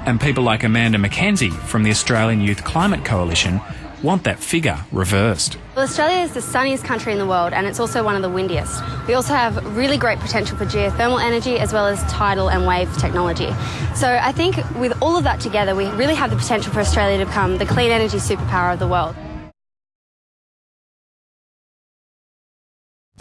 And people like Amanda McKenzie from the Australian Youth Climate Coalition want that figure reversed. Well, Australia is the sunniest country in the world, and it's also one of the windiest. We also have really great potential for geothermal energy as well as tidal and wave technology. So I think with all of that together, we really have the potential for Australia to become the clean energy superpower of the world.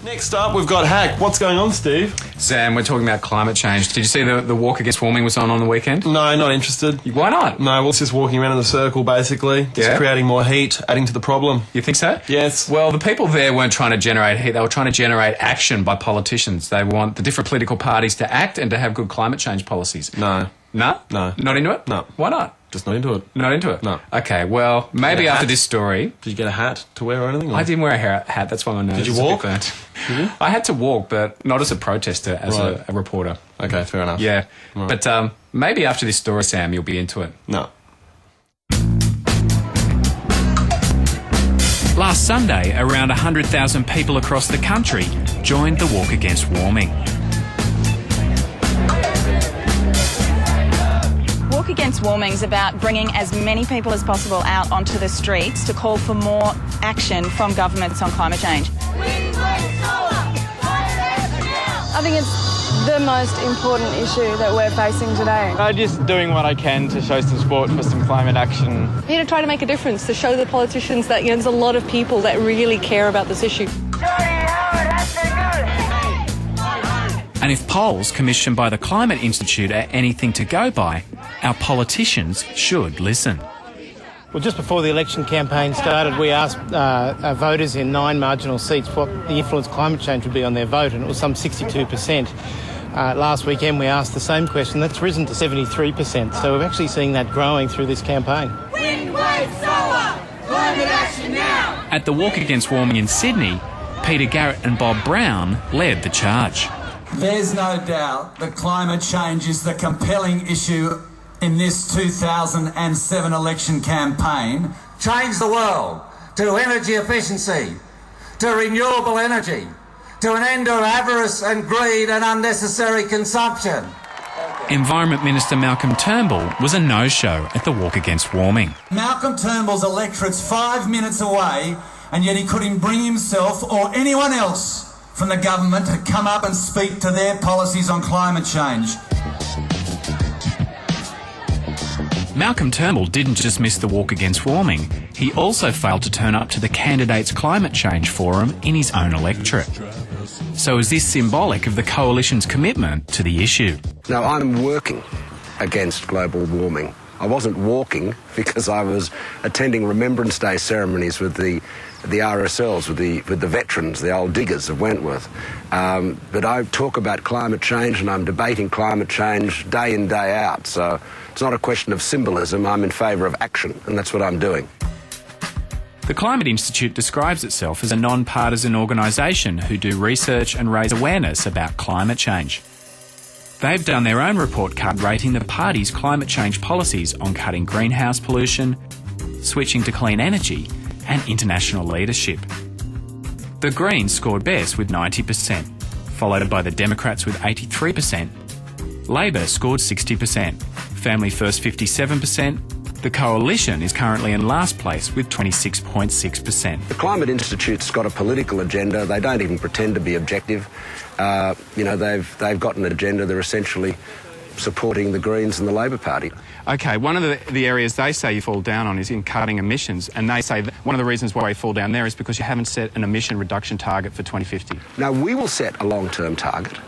Next up, we've got Hack. What's going on, Steve? Sam, we're talking about climate change. Did you see the walk against warming was on the weekend? No, not interested. Why not? No, we're just walking around in a circle, basically. Just creating more heat, adding to the problem. You think so? Yes. Well, the people there weren't trying to generate heat. They were trying to generate action by politicians. They want the different political parties to act and to have good climate change policies. No. No? No. Not into it? No. Why not? Just not into it. Not into it? No. Okay, well, maybe after this story... Did you get a hat to wear or anything? Or? I didn't wear a hat, that's why my nose Did you is a walk? bit burnt. Did you? I had to walk, but not as a protester, as a reporter. Okay, fair enough. Yeah. Right. But maybe after this story, Sam, you'll be into it. No. Last Sunday, around 100,000 people across the country joined the Walk Against Warming. Walk Against Warming is about bringing as many people as possible out onto the streets to call for more action from governments on climate change. I think it's the most important issue that we're facing today. I'm just doing what I can to show some support for some climate action. Here to try to make a difference, to show the politicians that there's a lot of people that really care about this issue. And if polls commissioned by the Climate Institute are anything to go by, our politicians should listen. Well, just before the election campaign started, we asked our voters in 9 marginal seats what the influence of climate change would be on their vote, and it was some 62%. Last weekend we asked the same question. That's risen to 73%, so we're actually seeing that growing through this campaign. Wind, wave, solar, climate action now! At the Walk Against Warming in Sydney, Peter Garrett and Bob Brown led the charge. There's no doubt that climate change is the compelling issue in this 2007 election campaign. Change the world to energy efficiency, to renewable energy, to an end to avarice and greed and unnecessary consumption. Environment Minister Malcolm Turnbull was a no-show at the Walk Against Warming. Malcolm Turnbull's electorate's 5 minutes away, and yet he couldn't bring himself or anyone else from the government to come up and speak to their policies on climate change. Malcolm Turnbull didn't just miss the Walk Against Warming, he also failed to turn up to the Candidates Climate Change Forum in his own electorate. So is this symbolic of the Coalition's commitment to the issue? Now, I'm working against global warming. I wasn't walking because I was attending Remembrance Day ceremonies with the RSLs, with the veterans, the old diggers of Wentworth. But I talk about climate change and I'm debating climate change day in, day out. So it's not a question of symbolism. I'm in favour of action, and that's what I'm doing. The Climate Institute describes itself as a non-partisan organisation who do research and raise awareness about climate change. They've done their own report card rating the party's climate change policies on cutting greenhouse pollution, switching to clean energy and international leadership. The Greens scored best with 90%, followed by the Democrats with 83%. Labor scored 60%, Family First 57%. The Coalition is currently in last place with 26.6%. The Climate Institute's got a political agenda. They don't even pretend to be objective. They've got an agenda. They're essentially supporting the Greens and the Labor Party. Okay, one of the areas they say you fall down on is in cutting emissions, and they say that one of the reasons why you fall down there is because you haven't set an emission reduction target for 2050. Now, we will set a long-term target.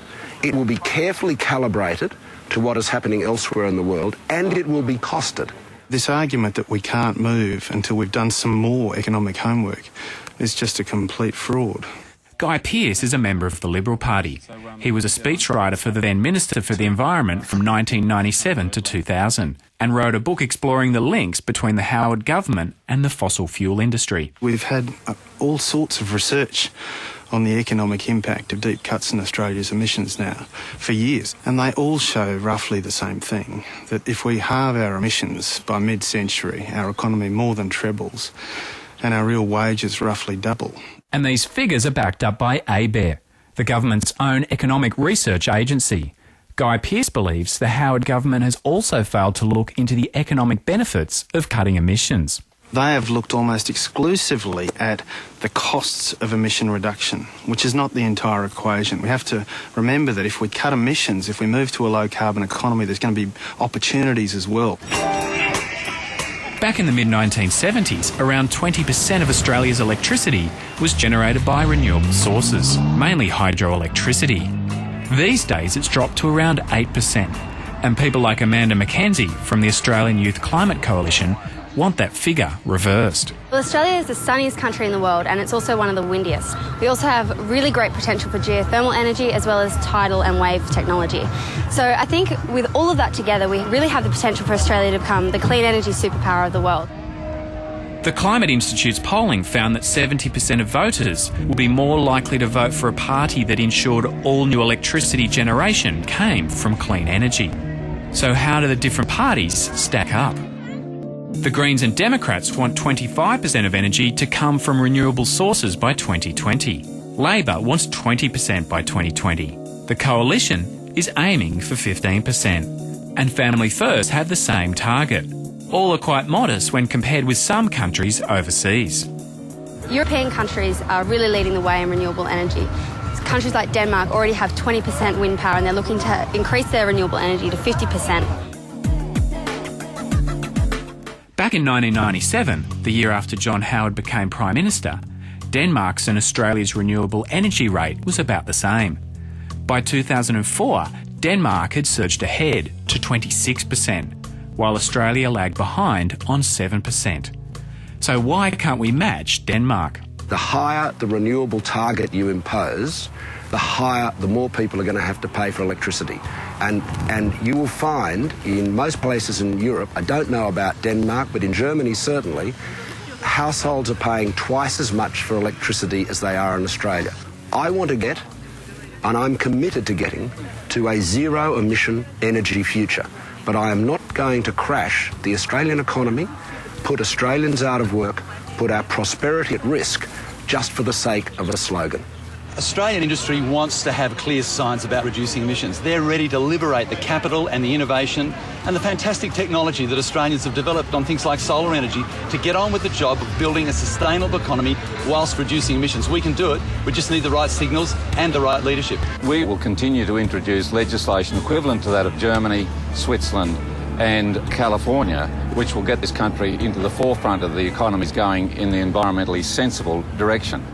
It will be carefully calibrated to what is happening elsewhere in the world, and it will be costed. This argument that we can't move until we've done some more economic homework is just a complete fraud. Guy Pearce is a member of the Liberal Party. He was a speechwriter for the then Minister for the Environment from 1997 to 2000 and wrote a book exploring the links between the Howard government and the fossil fuel industry. We've had all sorts of research on the economic impact of deep cuts in Australia's emissions now for years, and they all show roughly the same thing, that if we halve our emissions by mid-century, our economy more than trebles and our real wages roughly double. And these figures are backed up by ABARE, the government's own economic research agency. Guy Pearce believes the Howard government has also failed to look into the economic benefits of cutting emissions. They have looked almost exclusively at the costs of emission reduction, which is not the entire equation. We have to remember that if we cut emissions, if we move to a low-carbon economy, there's going to be opportunities as well. Back in the mid-1970s, around 20% of Australia's electricity was generated by renewable sources, mainly hydroelectricity. These days it's dropped to around 8%, and people like Amanda McKenzie from the Australian Youth Climate Coalition want that figure reversed. Well, Australia is the sunniest country in the world, and it's also one of the windiest. We also have really great potential for geothermal energy as well as tidal and wave technology. So I think with all of that together, we really have the potential for Australia to become the clean energy superpower of the world. The Climate Institute's polling found that 70% of voters will be more likely to vote for a party that ensured all new electricity generation came from clean energy. So how do the different parties stack up? The Greens and Democrats want 25% of energy to come from renewable sources by 2020. Labor wants 20% by 2020. The Coalition is aiming for 15%. And Family First have the same target. All are quite modest when compared with some countries overseas. European countries are really leading the way in renewable energy. Countries like Denmark already have 20% wind power, and they're looking to increase their renewable energy to 50%. Back in 1997, the year after John Howard became Prime Minister, Denmark's and Australia's renewable energy rate was about the same. By 2004, Denmark had surged ahead to 26%, while Australia lagged behind on 7%. So why can't we match Denmark? The higher the renewable target you impose, the more people are going to have to pay for electricity. And you will find in most places in Europe, I don't know about Denmark, but in Germany certainly, households are paying twice as much for electricity as they are in Australia. I want to get, and I'm committed to getting, to a zero-emission energy future. But I am not going to crash the Australian economy, put Australians out of work, put our prosperity at risk just for the sake of a slogan. Australian industry wants to have clear science about reducing emissions. They're ready to liberate the capital and the innovation and the fantastic technology that Australians have developed on things like solar energy to get on with the job of building a sustainable economy whilst reducing emissions. We can do it. We just need the right signals and the right leadership. We will continue to introduce legislation equivalent to that of Germany, Switzerland and California, which will get this country into the forefront of the economies going in the environmentally sensible direction.